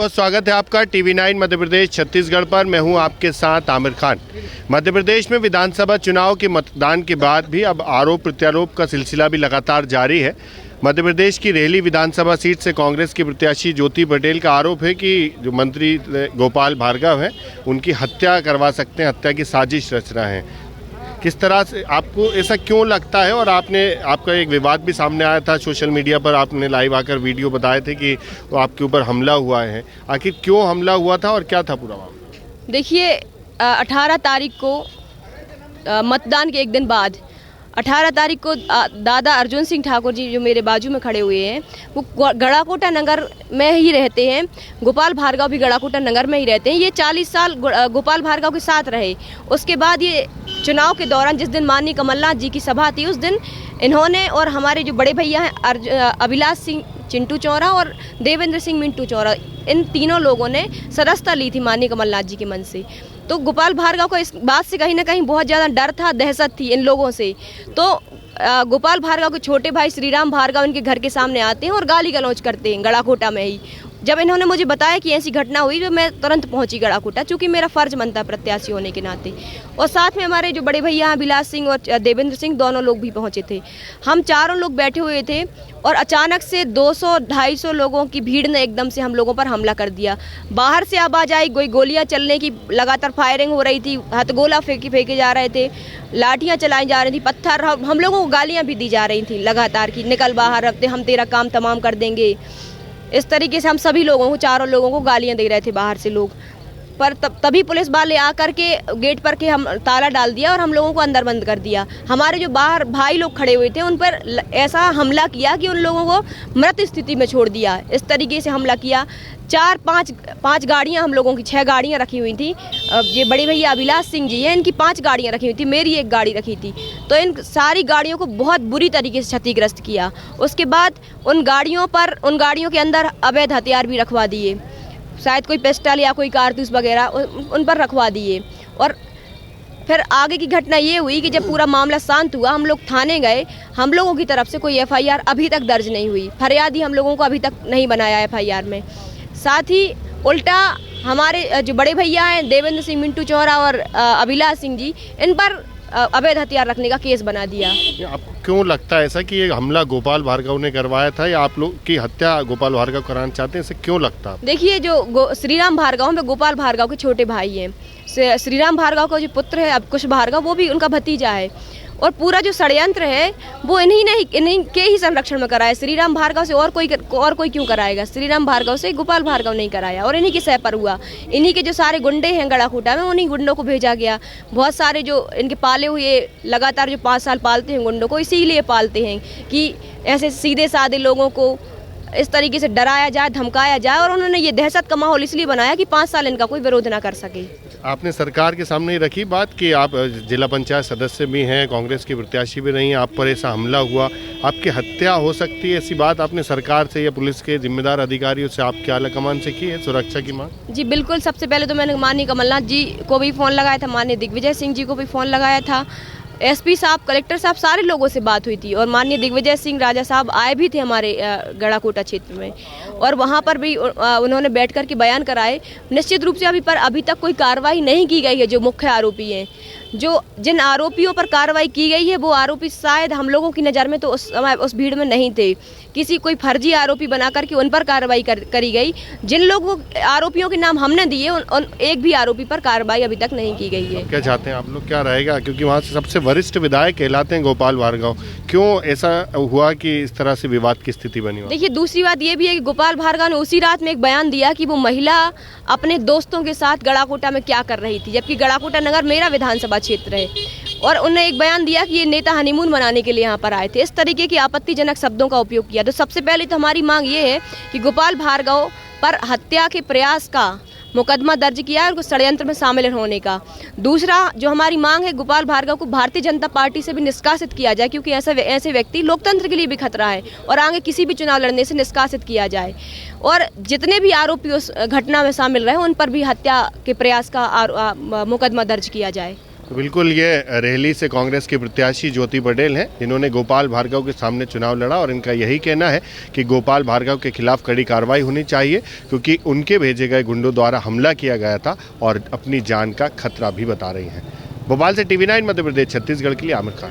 बहुत स्वागत है आपका TV9 मध्य प्रदेश छत्तीसगढ़ पर। मैं हूं आपके साथ आमिर खान। मध्य प्रदेश में विधानसभा चुनाव के मतदान के बाद भी अब आरोप प्रत्यारोप का सिलसिला भी लगातार जारी है। मध्य प्रदेश की रेली विधानसभा सीट से कांग्रेस की प्रत्याशी ज्योति पटेल का आरोप है कि जो मंत्री गोपाल भार्गव हैं उनकी हत्या करवा सकते हैं, हत्या की साजिश रच रहे हैं। किस तरह से आपको ऐसा क्यों लगता है? और आपका एक विवाद भी सामने आया था सोशल मीडिया पर, आपने लाइव आकर वीडियो बताए थे कि वो आपके ऊपर हमला हुआ है। आखिर क्यों हमला हुआ था और क्या था पूरा मामला? देखिए, 18 तारीख को मतदान के एक दिन बाद 18 तारीख को दादा अर्जुन सिंह ठाकुर जी जो मेरे बाजू में खड़े हुए हैं वो गड़ाकोटा नगर में ही रहते हैं। गोपाल भार्गव भी गड़ाकोटा नगर में ही रहते हैं। ये 40 साल गोपाल भार्गव के साथ रहे। उसके बाद ये चुनाव के दौरान जिस दिन माननीय कमलनाथ जी की सभा थी उस दिन इन्होंने और हमारे जो बड़े भैया हैं अभिलाष सिंह चिंटू चौरा और देवेंद्र सिंह मिंटू चौरा, इन तीनों लोगों ने सदस्यता ली थी माननीय कमलनाथ जी के मन से। तो गोपाल भार्गव को इस बात से कहीं ना कहीं बहुत ज़्यादा डर था, दहशत थी इन लोगों से। तो गोपाल भार्गव के छोटे भाई श्रीराम भार्गव इनके घर के सामने आते हैं और गाली गलौज करते हैं गड़ाकोटा में ही। जब इन्होंने मुझे बताया कि ऐसी घटना हुई तो मैं तुरंत पहुंची गड़ाकोटा, चूँकि मेरा फ़र्ज बनता प्रत्याशी होने के नाते। और साथ में हमारे जो बड़े भैया अभिलाष सिंह और देवेंद्र सिंह दोनों लोग भी पहुंचे थे। हम चारों लोग बैठे हुए थे और अचानक से 200-250 लोगों की भीड़ ने एकदम से हम लोगों पर हमला कर दिया। बाहर से आवाज़ आई, कोई गोलियां चलने की, लगातार फायरिंग हो रही थी, हथगोला फेंके जा रहे थे, लाठियां चलाई जा रही थी, पत्थर, हम लोगों को गालियां भी दी जा रही थी लगातार कि निकल बाहर, रखते हम तेरा काम तमाम कर देंगे। इस तरीके से हम सभी लोगों को, चारों लोगों को गालियां दे रहे थे बाहर से लोग। पर तभी पुलिस वाले आकर के गेट पर के हम ताला डाल दिया और हम लोगों को अंदर बंद कर दिया। हमारे जो बाहर भाई लोग खड़े हुए थे उन पर ऐसा हमला किया कि उन लोगों को मृत स्थिति में छोड़ दिया। इस तरीके से हमला किया। 4-5 गाड़ियां, हम लोगों की 6 गाड़ियां रखी हुई थी। ये बड़े भैया अभिलाष सिंह जी हैं, इनकी 5 गाड़ियां रखी हुई थी, मेरी एक गाड़ी रखी थी। तो इन सारी गाड़ियों को बहुत बुरी तरीके से क्षतिग्रस्त किया। उसके बाद उन गाड़ियों के अंदर अवैध हथियार भी रखवा दिए, शायद कोई पिस्टल या कोई कारतूस वगैरह उन पर रखवा दिए। और फिर आगे की घटना ये हुई कि जब पूरा मामला शांत हुआ, हम लोग थाने गए। हम लोगों की तरफ से कोई FIR अभी तक दर्ज नहीं हुई, फरियादी हम लोगों को अभी तक नहीं बनाया FIR में। साथ ही उल्टा हमारे जो बड़े भैया हैं देवेंद्र सिंह मिंटू चौरा और अभिलाष सिंह जी, इन पर अवैध हथियार रखने का केस बना दिया। आपको क्यों लगता है ऐसा कि ये हमला गोपाल भार्गव ने करवाया था या आप लोग की हत्या गोपाल भार्गव कराना चाहते हैं? ऐसे क्यों लगता है? देखिए, जो श्रीराम भार्गव में गोपाल भार्गव के छोटे भाई हैं। श्रीराम भार्गव का जो पुत्र है अबकुश भार्गव, वो भी उनका भतीजा है। और पूरा जो षड्यंत्र है वो इन्हीं के ही संरक्षण में कराया। श्रीराम भार्गव से और कोई क्यों कराएगा? श्रीराम भार्गव से गोपाल भार्गव नहीं कराया और इन्हीं के सह पर हुआ। इन्हीं के जो सारे गुंडे हैं गड़ाकोटा में, उन्हीं गुंडों को भेजा गया। बहुत सारे जो इनके पाले हुए लगातार जो 5 साल पालते हैं गुंडों को, इसीलिए पालते हैं कि ऐसे सीधे साधे लोगों को इस तरीके से डराया जाए, धमकाया जाए। और उन्होंने ये दहशत का माहौल इसलिए बनाया कि 5 साल इनका कोई विरोध ना कर सके। आपने सरकार के सामने रखी बात कि आप जिला पंचायत सदस्य भी हैं, कांग्रेस की प्रत्याशी भी नहीं, आप पर ऐसा हमला हुआ, आपकी हत्या हो सकती है, ऐसी बात आपने सरकार से या पुलिस के जिम्मेदार अधिकारियों से, आपके आला कमान से की है सुरक्षा की मांग? जी बिल्कुल। सबसे पहले तो मैंने माननीय कमलनाथ जी को भी फ़ोन लगाया था, माननीय दिग्विजय सिंह जी को भी फ़ोन लगाया था, SP साहब, कलेक्टर साहब, सारे लोगों से बात हुई थी। और माननीय दिग्विजय सिंह राजा साहब आए भी थे हमारे गड़ाकोटा क्षेत्र में और वहाँ पर भी उन्होंने बैठ कर के बयान कराए। निश्चित रूप से अभी तक कोई कार्रवाई नहीं की गई है। जो मुख्य आरोपी हैं, जिन आरोपियों पर कार्रवाई की गई है वो आरोपी शायद हम लोगों की नज़र में तो उस समय उस भीड़ में नहीं थे। कोई फर्जी आरोपी बना करके उन पर कार्रवाई करी गई। जिन लोगों आरोपियों के नाम हमने दिए उन एक भी आरोपी पर कार्रवाई अभी तक नहीं की गई है। क्या चाहते हैं आप लोग, क्या रहेगा? क्योंकि वहाँ से सबसे वरिष्ठ विधायक कहलाते हैं गोपाल भार्गव, क्यों ऐसा हुआ कि इस तरह से विवाद की स्थिति बनी? देखिए, दूसरी बात ये भी है कि गोपाल भार्गव ने उसी रात में एक बयान दिया कि वो महिला अपने दोस्तों के साथ गड़ाकोटा में क्या कर रही थी, जबकि गड़ाकोटा नगर मेरा विधानसभा क्षेत्र है। और उन्होंने एक बयान दिया कि ये नेता हनीमून मनाने के लिए यहाँ पर आए थे। इस तरीके की आपत्तिजनक शब्दों का उपयोग किया। तो सबसे पहले तो हमारी मांग ये है कि गोपाल भार्गव पर हत्या के प्रयास का मुकदमा दर्ज किया है और कुछ षड्यंत्र में शामिल होने का। दूसरा जो हमारी मांग है, गोपाल भार्गव को भारतीय जनता पार्टी से भी निष्कासित किया जाए, क्योंकि ऐसे व्यक्ति लोकतंत्र के लिए भी खतरा है और आगे किसी भी चुनाव लड़ने से निष्कासित किया जाए। और जितने भी आरोपी उस घटना में शामिल रहे उन पर भी हत्या के प्रयास का मुकदमा दर्ज किया जाए। बिल्कुल, ये रेहली से कांग्रेस के प्रत्याशी ज्योति पटेल हैं, जिन्होंने गोपाल भार्गव के सामने चुनाव लड़ा और इनका यही कहना है कि गोपाल भार्गव के खिलाफ कड़ी कार्रवाई होनी चाहिए, क्योंकि उनके भेजे गए गुंडों द्वारा हमला किया गया था और अपनी जान का खतरा भी बता रही हैं। भोपाल से TV9 मध्य प्रदेश छत्तीसगढ़ के लिए आमिर खान।